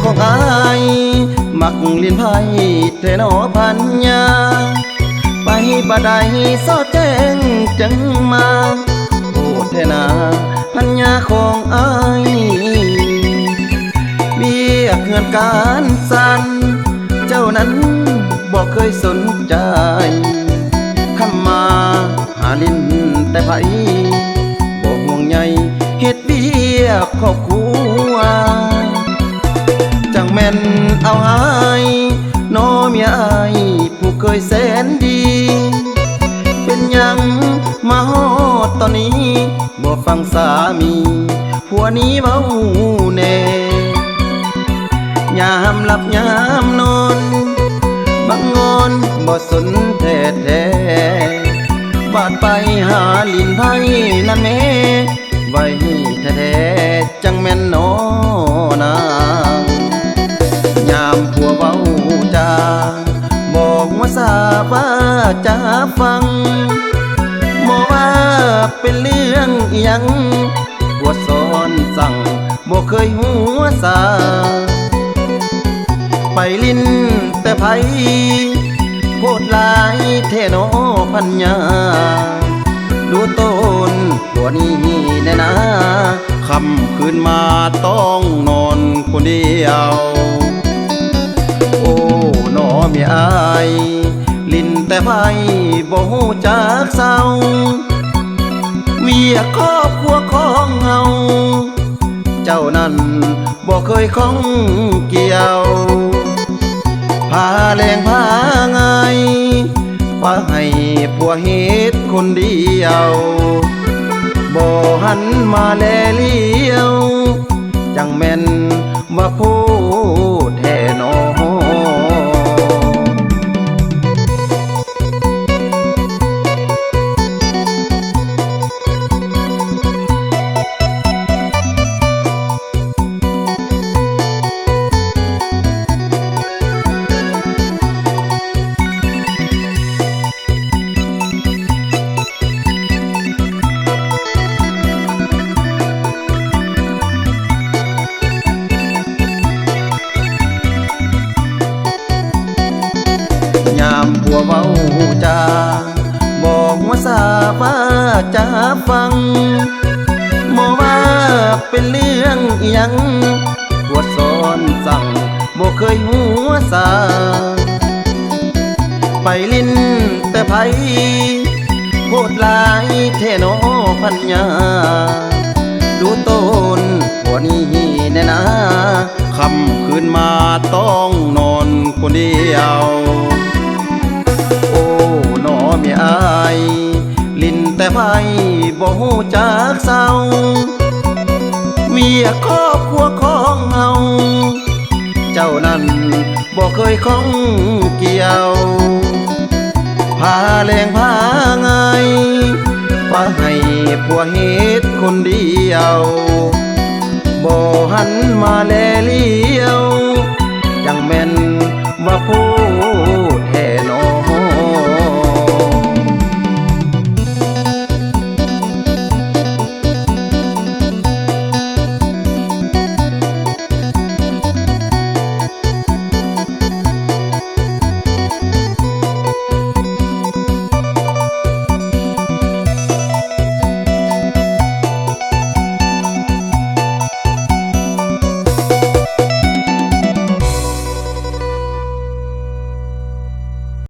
ของอายมักลินไพ่เทนอพันยาไปบ่ได้สอดแจ้งจังมาโอ้เทนาพันยาของอายเบียกเงินการสั่นเจ้านั้นบอกเคยสนใจคำมาหาลิ้นแต่ไผบอกห่วงใยเฮ็ดเบียกครอบครัวจังแม่นเอาหายน้อเมียอายผู้เคยแสนดีเป็นยังมาฮอดตอนนี้บ่ฟังสามีผัวนี้เว้าแน่ยามหลับยามนอนบังงอนบ่สนแท้บาดไปหาลิ้นไพ่นั่นแม่ไว้แท้ๆจังแม่นน้อนางยามผัวเว้าจาบอกว่าสาว่าจะฟังบอกว่าเป็นเรื่องอิหยังผัวสอนสั่งบ่เคยหัวสาไปลิ้นแต่ไผโพดลายเทโนพันยาดูต้นตัวนี้แน่นะคำคืนมาต้องนอนคนเดียวโอ้หนอเมียอายลิ้นแต่ไผบ่ฮู้จักเศร้าเวียครอบครัวของเฮาเจ้านั้นบ่เคยข้องเกี่ยวพาแรงพาไงว่าให้ผัวเฮ็ดคนเดียวบ่หันมาแลเลี้ยวจังแม่นว่าพูดแท้น้อยามผัวเว้าจาบอกว่าสาว่าจะฟังบ่ว่าเป็นเรื่องอิหยังผัวสอนสั่งบ่เคยหัวสาไปลิ้นแต่ไผโพดลายเทโนพันยาดูต้นผัวนี้แน่นะคำคืนมาต้องนอนคนเดียวโอ้หนอเมียอายลิ้นแต่ไผบ่ฮู้จักเศร้าเวียครอบครัวของเฮาเจ้านั้นบ่เคยข้องเกี่ยวพาแรงพาไงว่าให้ผัวเฮ็ดคนเดียวบ่หันมาแลเลี้ยว